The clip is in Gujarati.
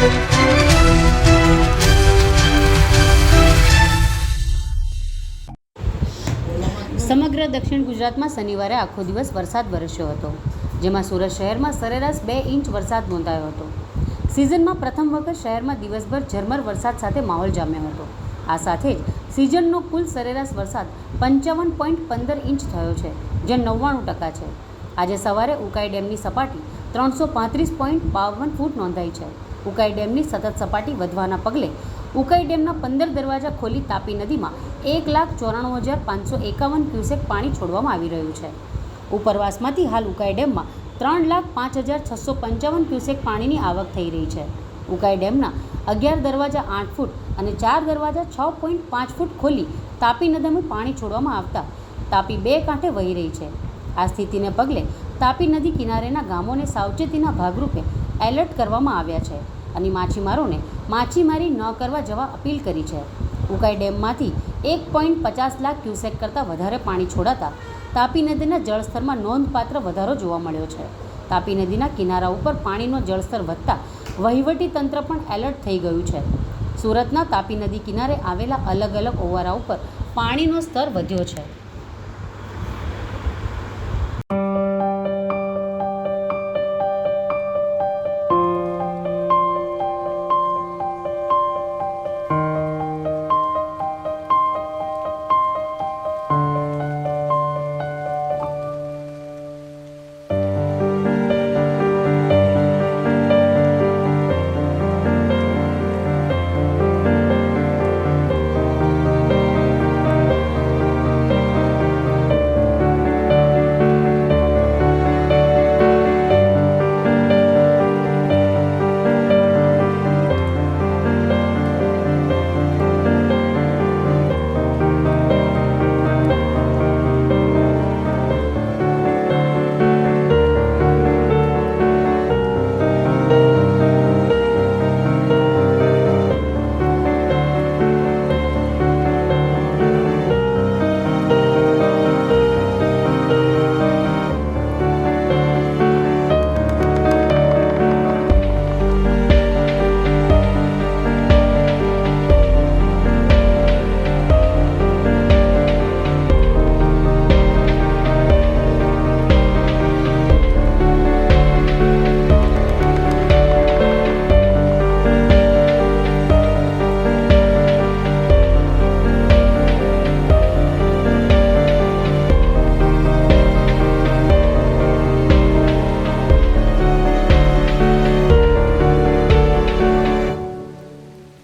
સમગ્ર દક્ષિણ ગુજરાતમાં શનિવારે આખો દિવસ વરસાદ વરસ્યો હતો, જેમાં સુરત શહેરમાં સરેરાશ 2 ઇંચ વરસાદ નોંધાયો હતો. સિઝનમાં પ્રથમ વખત શહેરમાં દિવસભર ઝરમર વરસાદ સાથે માહોલ જામ્યો હતો. આ સાથે જ સિઝનનો કુલ સરેરાશ વરસાદ 55.15 ઇંચ થયો છે, જે 99% છે. આજે સવારે ઉકાઈ ડેમની સપાટી 335.52 ફૂટ નોંધાઈ છે. ઉકાઈ ડેમની સતત સપાટી વધવાના પગલે ઉકાઈ ડેમના 15 દરવાજા ખોલી તાપી નદીમાં 1,94,551 ક્યુસેક પાણી છોડવામાં આવી રહ્યું છે. ઉપરવાસમાંથી હાલ ઉકાઈ ડેમમાં 3,05,655 ક્યુસેક પાણીની આવક થઈ રહી છે. ઉકાઈ ડેમના 11 દરવાજા 8 ફૂટ અને 4 દરવાજા 6.5 ફૂટ ખોલી તાપી નદીમાં પાણી છોડવામાં આવતા તાપી 2 કાંઠે વહી રહી છે. આ સ્થિતિને પગલે તાપી નદી કિનારેના ગામોને સાવચેતીના ભાગરૂપે એલર્ટ કરવામાં આવ્યા છે અને માછીમારોને માછીમારી ન કરવા જવા અપીલ કરી છે. ઉકાઈ ડેમમાંથી 1.50 લાખ ક્યુસેક કરતાં વધારે પાણી છોડાતા તાપી નદીના જળસ્તરમાં નોંધપાત્ર વધારો જોવા મળ્યો છે. તાપી નદીના કિનારા ઉપર પાણીનો જળસ્તર વધતા વહીવટી તંત્ર પણ એલર્ટ થઈ ગયું છે. સુરતના તાપી નદી કિનારે આવેલા અલગ અલગ ઓવારા ઉપર પાણીનો સ્તર વધ્યો છે.